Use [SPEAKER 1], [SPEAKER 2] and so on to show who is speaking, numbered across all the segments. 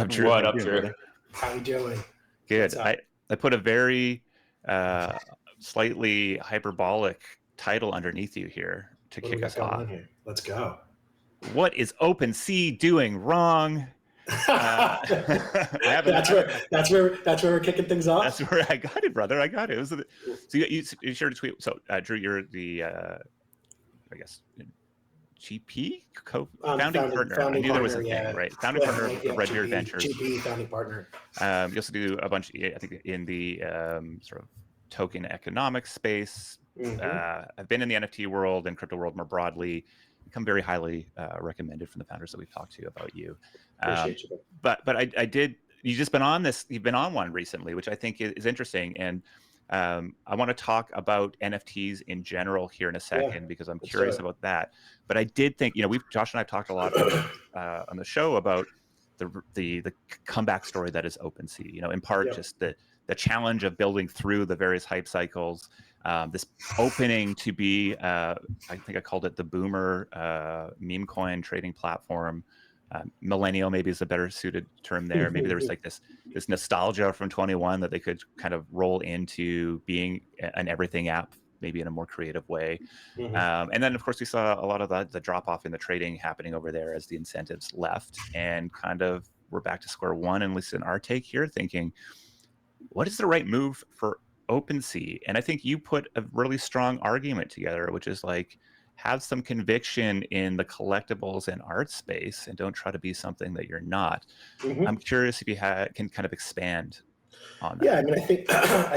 [SPEAKER 1] Drew. How
[SPEAKER 2] What
[SPEAKER 1] you
[SPEAKER 2] up,
[SPEAKER 1] doing,
[SPEAKER 2] Drew?
[SPEAKER 1] brother?
[SPEAKER 3] How you doing?
[SPEAKER 1] Good. I put a very slightly hyperbolic title underneath you here to
[SPEAKER 3] What do we
[SPEAKER 1] kick
[SPEAKER 3] got
[SPEAKER 1] us
[SPEAKER 3] going
[SPEAKER 1] off.
[SPEAKER 3] on here? Let's go.
[SPEAKER 1] What is OpenSea doing wrong?
[SPEAKER 3] That's where we're kicking things off.
[SPEAKER 1] That's where I got it, brother. I got it. So you shared a tweet. So Drew, you're the I guess GP founding partner. I knew there was a thing, right? Founding partner of Red Beard Ventures.
[SPEAKER 3] GP founding partner.
[SPEAKER 1] You also do a bunch, I think, in the sort of token economics space. I've been in the NFT world and crypto world more broadly. Become very highly recommended from the founders that we've talked to about you.
[SPEAKER 3] Appreciate you.
[SPEAKER 1] But I did. You've just been on this. You've been on one recently, which I think is interesting. And I want to talk about NFTs in general here in a second because I'm curious about that. But I did think, Josh and I have talked a lot on the show about the comeback story that is OpenSea. In part just the challenge of building through the various hype cycles. This opening to be, I think I called it the boomer meme coin trading platform. Millennial maybe is a better suited term there. Maybe there was like this nostalgia from 21 that they could kind of roll into being an everything app, maybe in a more creative way. And then of course we saw a lot of the drop off in the trading happening over there as the incentives left, and kind of we're back to square one, at least in our take here, thinking what is the right move for OpenSea? And I think you put a really strong argument together, which is like, have some conviction in the collectibles and art space and don't try to be something that you're not. I'm curious if you can kind of expand on that.
[SPEAKER 3] Yeah, I mean, I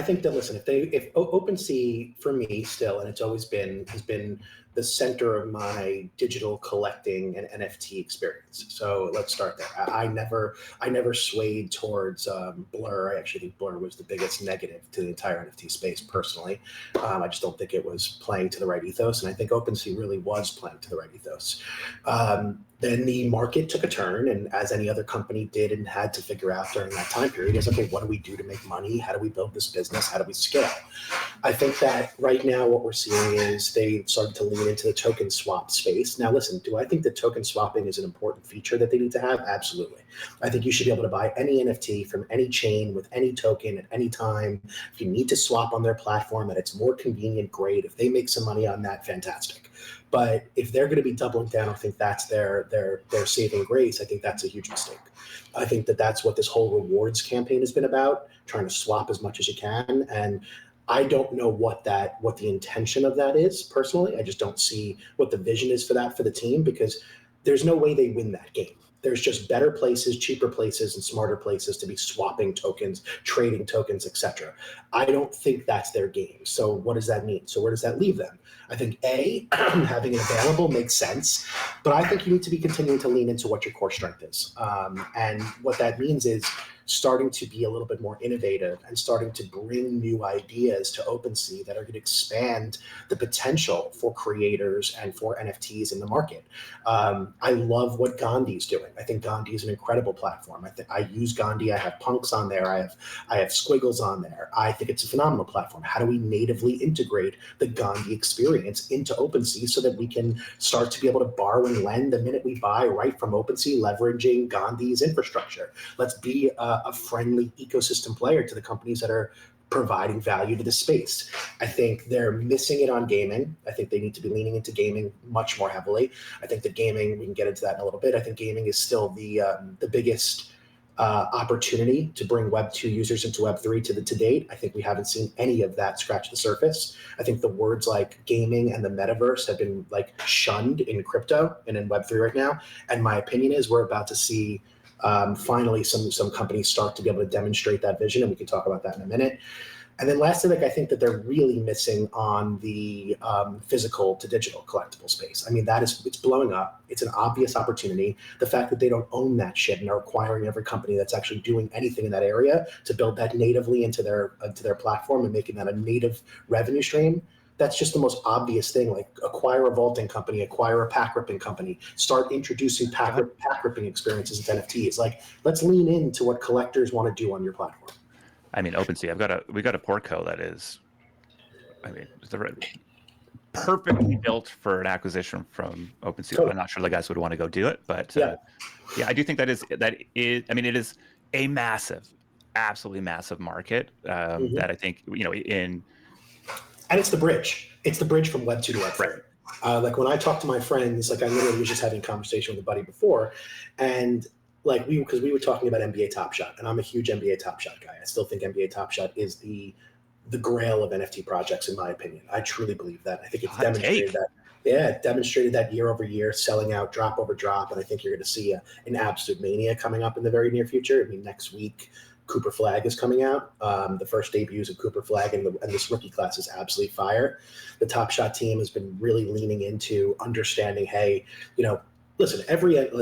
[SPEAKER 3] think that, listen, if OpenSea for me still, and it's always has been the center of my digital collecting and NFT experience. So let's start there. I never swayed towards Blur. I actually think Blur was the biggest negative to the entire NFT space personally. I just don't think it was playing to the right ethos, and I think OpenSea really was playing to the right ethos. Then the market took a turn, and as any other company did and had to figure out during that time period is, okay, what do we do to make money? How do we build this business? How do we scale? I think that right now what we're seeing is they started to lean into the token swap space. Now, listen, do I think that token swapping is an important feature that they need to have? Absolutely. I think you should be able to buy any NFT from any chain with any token at any time. If you need to swap on their platform and it's more convenient, great. If they make some money on that, fantastic. But if they're going to be doubling down, I think that's their saving grace. I think that's a huge mistake. I think that that's what this whole rewards campaign has been about, trying to swap as much as you can. And I don't know what the intention of that is personally. I just don't see what the vision is for that for the team, because there's no way they win that game. There's just better places, cheaper places, and smarter places to be swapping tokens, trading tokens, etc. I don't think that's their game. So what does that mean? So where does that leave them? I think having it available makes sense, but I think you need to be continuing to lean into what your core strength is. And what that means is starting to be a little bit more innovative and starting to bring new ideas to OpenSea that are going to expand the potential for creators and for NFTs in the market. I love what Gandhi's doing. I think Gandhi is an incredible platform. I use Gandhi. I have punks on there. I have squiggles on there. I think it's a phenomenal platform. How do we natively integrate the Gandhi experience into OpenSea so that we can start to be able to borrow and lend the minute we buy right from OpenSea, leveraging Gandhi's infrastructure? Let's be a friendly ecosystem player to the companies that are providing value to the space. I think they're missing it on gaming. I think they need to be leaning into gaming much more heavily. I think that gaming, we can get into that in a little bit. I think gaming is still the biggest opportunity to bring Web2 users into Web3 to date. I think we haven't seen any of that scratch the surface. I think the words like gaming and the metaverse have been like shunned in crypto and in Web3 right now. And my opinion is we're about to see finally some companies start to be able to demonstrate that vision, and we can talk about that in a minute. And then lastly, I think that they're really missing on the physical to digital collectible space. I mean, it's blowing up. It's an obvious opportunity. The fact that they don't own that shit and are acquiring every company that's actually doing anything in that area to build that natively into their platform and making that a native revenue stream. That's just the most obvious thing. Like, acquire a vaulting company, acquire a pack ripping company, start introducing pack ripping experiences with NFTs. Like, let's lean into what collectors want to do on your platform.
[SPEAKER 1] I mean, OpenSea, we got a Portco that is, I mean, perfectly built for an acquisition from OpenSea.
[SPEAKER 3] Totally.
[SPEAKER 1] I'm not sure the guys would want to go do it, but
[SPEAKER 3] Yeah.
[SPEAKER 1] yeah, I do think that is. I mean, it is a massive, absolutely massive market that I think in.
[SPEAKER 3] And it's the bridge. It's the bridge from Web 2 to Web 3.
[SPEAKER 1] Right.
[SPEAKER 3] Like when I talk to my friends, like I literally was just having a conversation with a buddy before, and like because we were talking about NBA Top Shot, and I'm a huge NBA Top Shot guy. I still think NBA Top Shot is the grail of NFT projects, in my opinion. I truly believe that. I think it's demonstrated that. Yeah, it demonstrated that year over year, selling out drop over drop, and I think you're going to see an absolute mania coming up in the very near future. I mean, next week, Cooper Flag is coming out. The first debuts of Cooper Flag, and this rookie class is absolutely fire. The Top Shot team has been really leaning into understanding, hey, listen,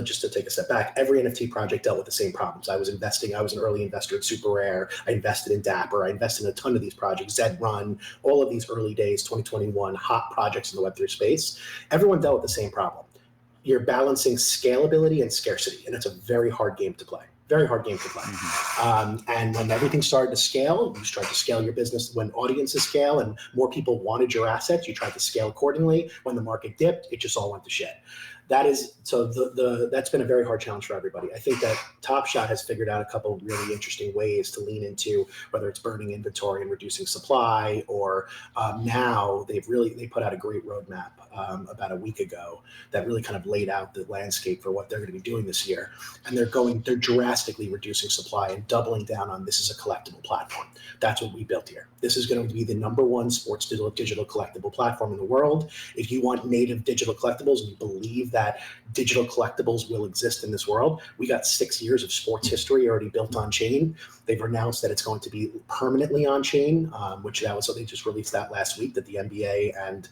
[SPEAKER 3] just to take a step back, every NFT project dealt with the same problems. I was an early investor in Super Rare. I invested in Dapper. I invested in a ton of these projects, Zed Run, all of these early days, 2021, hot projects in the Web3 space. Everyone dealt with the same problem. You're balancing scalability and scarcity, and it's a very hard game to play. Very hard game to play. And when everything started to scale, you start to scale your business. When audiences scale and more people wanted your assets, you tried to scale accordingly. When the market dipped, it just all went to shit. That's been a very hard challenge for everybody. I think that Top Shot has figured out a couple of really interesting ways to lean into, whether it's burning inventory and reducing supply, or now they put out a great roadmap about a week ago that really kind of laid out the landscape for what they're going to be doing this year. And they're drastically reducing supply and doubling down on this as a collectible platform. That's what we built here. This is going to be the #1 sports digital collectible platform in the world. If you want native digital collectibles and you believe that digital collectibles will exist in this world, we got 6 years of sports history already built on chain. They've announced that it's going to be permanently on chain, so they just released that last week, that the NBA and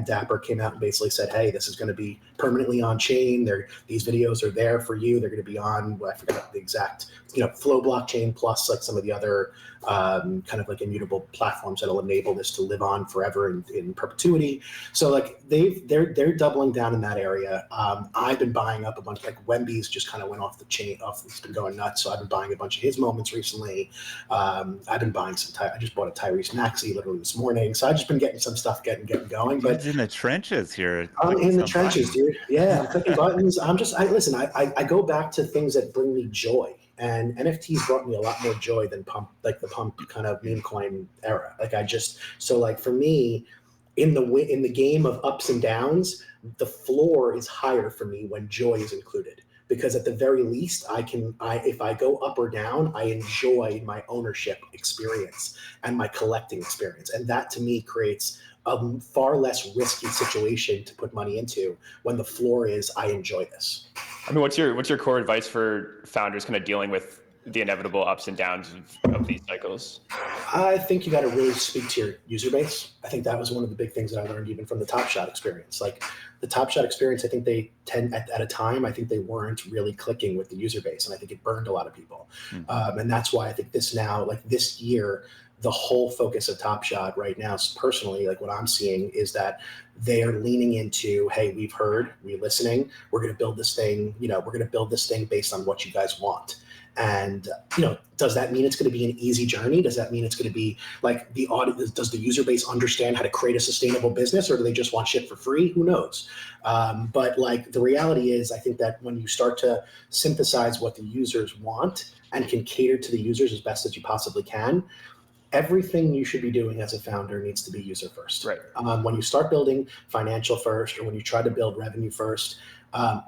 [SPEAKER 3] Dapper came out and basically said, hey, this is going to be permanently on chain. These videos are there for you. They're going to be on, I forgot the exact, Flow blockchain plus like some of the other kind of like immutable platforms that'll enable this to live on forever in perpetuity. So like they're doubling down in that area. I've been buying up a bunch, like Wemby's just kind of went off the chain. It's been going nuts. So I've been buying a bunch of his moments recently. I've been buying I just bought a Tyrese Maxey literally this morning. So I've just been getting some stuff getting going. But
[SPEAKER 1] it's in the trenches here.
[SPEAKER 3] I'm in the trenches, dude. Yeah, I'm clicking buttons. I go back to things that bring me joy. And NFTs brought me a lot more joy than the pump kind of meme coin era. For me, in the game of ups and downs, the floor is higher for me when joy is included. Because at the very least, if I go up or down, I enjoy my ownership experience and my collecting experience. And that to me creates a far less risky situation to put money into when the floor is, I enjoy this.
[SPEAKER 2] I mean, what's your core advice for founders kind of dealing with the inevitable ups and downs of these cycles?
[SPEAKER 3] I think you got to really speak to your user base. I think that was one of the big things that I learned even from the Top Shot experience. Like the Top Shot experience, I think they at a time, I think they weren't really clicking with the user base. And I think it burned a lot of people. And that's why I think this year, the whole focus of Top Shot right now, personally, like what I'm seeing is that they are leaning into, hey, we've heard, we're listening, we're going to build this thing, we're going to build this thing based on what you guys want. And, does that mean it's going to be an easy journey? Does that mean it's going to be like does the user base understand how to create a sustainable business, or do they just want shit for free? Who knows? But like the reality is, I think that when you start to synthesize what the users want and can cater to the users as best as you possibly can, everything you should be doing as a founder needs to be user first.
[SPEAKER 2] Right.
[SPEAKER 3] When you start building financial first, or when you try to build revenue first,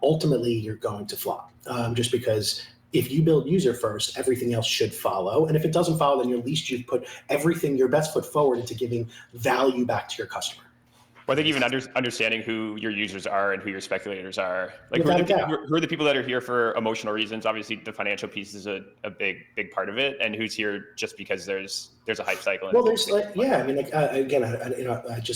[SPEAKER 3] ultimately you're going to flop. Just because if you build user first, everything else should follow. And if it doesn't follow, then at least you've put your best foot forward into giving value back to your customer.
[SPEAKER 2] Well, I think even understanding who your users are and who your speculators are, like who are the people that are here for emotional reasons. Obviously, the financial piece is a big part of it, and who's here just because there's a hype cycle.
[SPEAKER 3] Well, there's just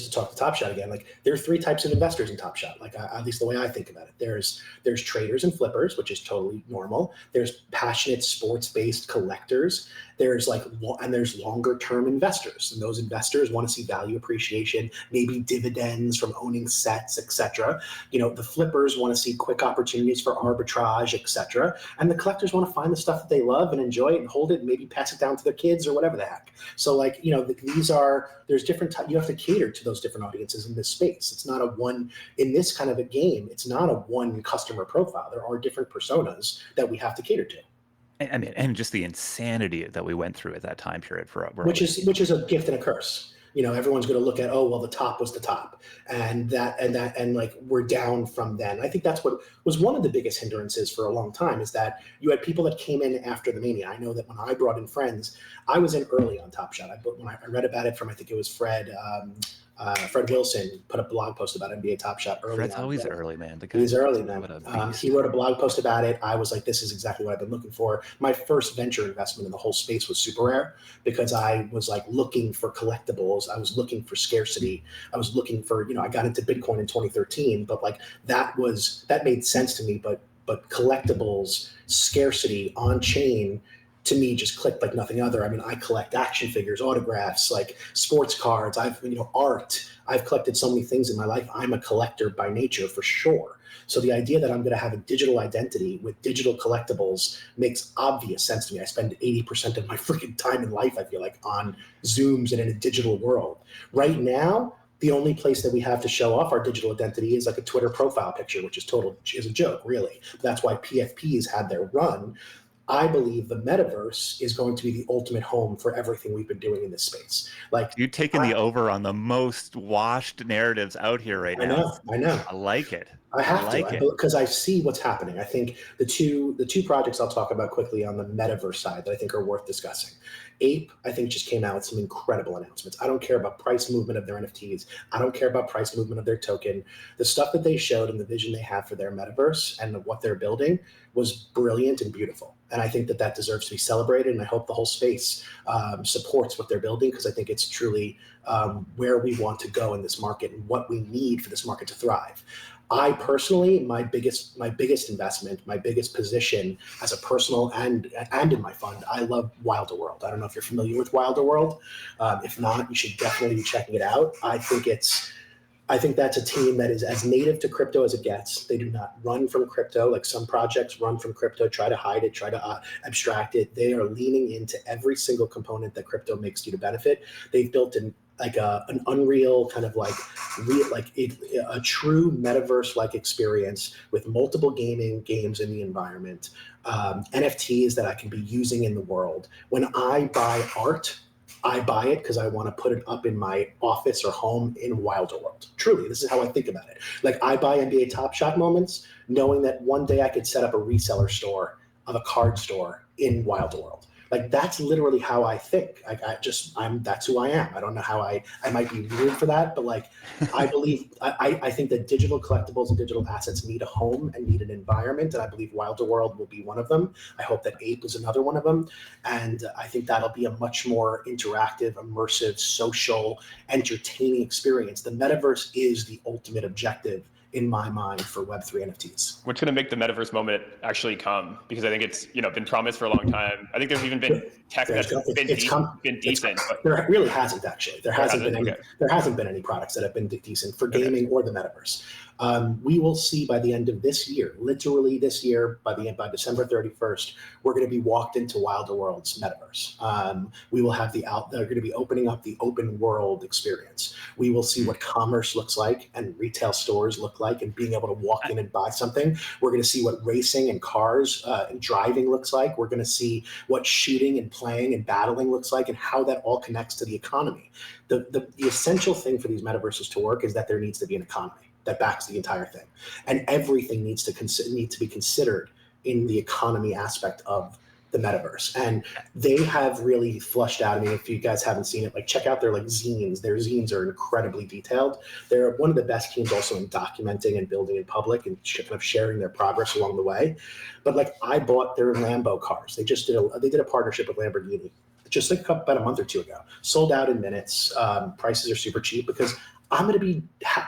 [SPEAKER 3] to talk to Top Shot again, like there are 3 types of investors in Top Shot. Like at least the way I think about it, there's traders and flippers, which is totally normal. There's passionate sports-based collectors. There's longer term investors, and those investors want to see value appreciation, maybe dividends from owning sets, etc. The flippers want to see quick opportunities for arbitrage, etc. And the collectors want to find the stuff that they love and enjoy it and hold it and maybe pass it down to their kids or whatever the heck. So like, there's different, you have to cater to those different audiences in this space. It's not in this kind of a game, it's not a one customer profile. There are different personas that we have to cater to.
[SPEAKER 1] I mean, and just the insanity that we went through at that time period
[SPEAKER 3] which is a gift and a curse. Everyone's going to look at, oh, well, the top was the top, and like we're down from then. I think that's what was one of the biggest hindrances for a long time, is that you had people that came in after the mania. I know that when I brought in friends, I was in early on Top Shot. When I read about it from, I think it was Fred Wilson put a blog post about NBA Top Shot early.
[SPEAKER 1] Fred's always early, man.
[SPEAKER 3] He's early, man. He wrote a blog post about it. I was like, this is exactly what I've been looking for. My first venture investment in the whole space was Super Rare, because I was like looking for collectibles. I was looking for scarcity. I was looking for, I got into Bitcoin in 2013, but like that made sense to me. But collectibles, scarcity on chain, to me, just clicked like nothing other. I mean, I collect action figures, autographs, like sports cards. Art. I've collected so many things in my life. I'm a collector by nature, for sure. So the idea that I'm going to have a digital identity with digital collectibles makes obvious sense to me. I spend 80% of my freaking time in life, I feel like, on Zooms and in a digital world. Right now, the only place that we have to show off our digital identity is like a Twitter profile picture, which is a joke, really. That's why PFPs had their run. I believe the metaverse is going to be the ultimate home for everything we've been doing in this space. Like,
[SPEAKER 1] you're taking the over on the most washed narratives out here right now.
[SPEAKER 3] I know.
[SPEAKER 1] I like it.
[SPEAKER 3] I have to, because I see what's happening. I think the two projects I'll talk about quickly on the metaverse side that I think are worth discussing. Ape, I think, just came out with some incredible announcements. I don't care about price movement of their NFTs. I don't care about price movement of their token. The stuff that they showed and the vision they have for their metaverse and what they're building was brilliant and beautiful. And I think that deserves to be celebrated. And I hope the whole space supports what they're building, because I think it's truly where we want to go in this market and what we need for this market to thrive. I personally, my biggest investment, my biggest position as a personal and in my fund, I love Wilder World. I don't know if you're familiar with Wilder World. If not, you should definitely be checking it out. I think that's a team that is as native to crypto as it gets. They do not run from crypto like some projects run from crypto, try to hide it, try to abstract it. They are leaning into every single component that crypto makes you to benefit. They've built an unreal kind of a true metaverse-like experience with multiple games in the environment, NFTs that I can be using in the world. When I buy art, I buy it because I want to put it up in my office or home in Wilder World. Truly, this is how I think about it. Like, I buy NBA Top Shot moments knowing that one day I could set up a reseller store of a card store in Wilder World. Like, that's literally how I think. That's who I am. I don't know how I might be weird for that, but like, I believe, I think that digital collectibles and digital assets need a home and need an environment. And I believe Wilder World will be one of them. I hope that Ape is another one of them. And I think that'll be a much more interactive, immersive, social, entertaining experience. The metaverse is the ultimate objective in my mind for Web3 NFTs.
[SPEAKER 2] What's going to make the metaverse moment actually come? Because I think it's been promised for a long time. I think there's even been tech that's been decent. But
[SPEAKER 3] there really hasn't, actually. There hasn't been any products that have been decent for gaming or the metaverse. We will see by the end of this year, literally this year, by December 31st, we're going to be walked into Wilder World's metaverse. We will have they're going to be opening up the open world experience. We will see what commerce looks like and retail stores look like, and being able to walk in and buy something. We're going to see what racing and cars and driving looks like. We're going to see what shooting and playing and battling looks like, and how that all connects to the economy. The essential thing for these metaverses to work is that there needs to be an economy that backs the entire thing, and everything needs to be considered in the economy aspect of the metaverse. And they have really flushed out. I mean, if you guys haven't seen it, like, check out their zines. Their zines are incredibly detailed. They're one of the best teams also in documenting and building in public and kind of sharing their progress along the way. But like, I bought their Lambo cars. They did a partnership with Lamborghini just like about a month or two ago. Sold out in minutes. Prices are super cheap because I'm going to be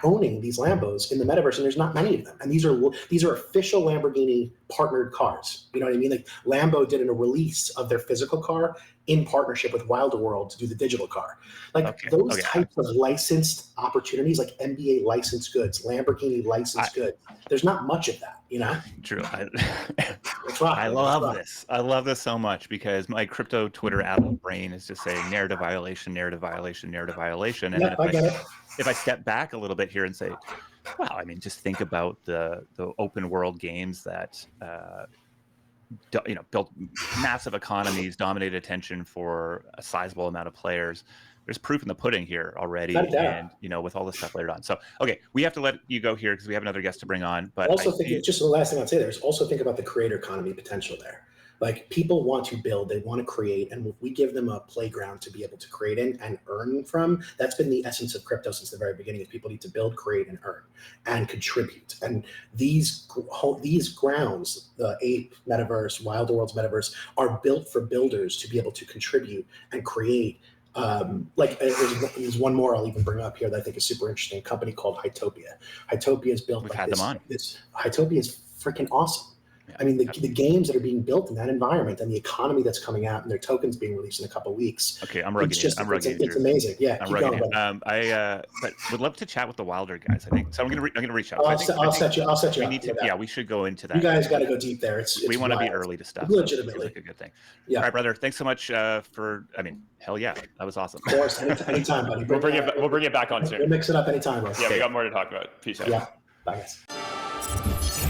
[SPEAKER 3] owning these Lambos in the metaverse, and there's not many of them. And these are official Lamborghini partnered cars. You know what I mean? Like Lambo did a release of their physical car in partnership with Wilder World to do the digital car. Like those types of licensed opportunities, like NBA licensed goods, Lamborghini licensed goods. There's not much of that, you know?
[SPEAKER 1] True. I love this. I love this so much because my crypto Twitter adult brain is just saying narrative violation, narrative violation, narrative violation. And if I step back a little bit here and say, wow, I mean, just think about the open world games that built massive economies, dominated attention for a sizable amount of players. There's proof in the pudding here already, and with all this stuff layered on. So, okay, we have to let you go here because we have another guest to bring on. But
[SPEAKER 3] also, just the last thing I'd say there is also think about the creator economy potential there. Like people want to build, they want to create, and if we give them a playground to be able to create in and earn from, that's been the essence of crypto since the very beginning. Is people need to build, create, and earn, and contribute. And these grounds, the Ape Metaverse, Wilder World's Metaverse, are built for builders to be able to contribute and create. There's one more I'll even bring up here that I think is super interesting. A company called Hytopia. Hytopia is built.
[SPEAKER 1] We've had them on.
[SPEAKER 3] Hytopia is freaking awesome. I mean, the games that are being built in that environment and the economy that's coming out and their tokens being released in a couple of weeks.
[SPEAKER 1] Okay, I'm rugging it.
[SPEAKER 3] It's amazing. Yeah,
[SPEAKER 1] I'm rugging it. But would love to chat with the Wilder guys. I think so. I'm gonna reach out.
[SPEAKER 3] I'll set you up.
[SPEAKER 1] Yeah, we should go into that.
[SPEAKER 3] You guys got to go deep there.
[SPEAKER 1] We want to be early to stuff.
[SPEAKER 3] Legitimately,
[SPEAKER 1] like a good thing. Yeah. All right, brother. Thanks so much for. I mean, hell yeah, that was awesome.
[SPEAKER 3] Of course, anytime, buddy.
[SPEAKER 2] We'll bring it back on soon.
[SPEAKER 3] We'll mix it up anytime.
[SPEAKER 2] Yeah, we got more to talk about. Peace out.
[SPEAKER 3] Yeah. Bye, guys.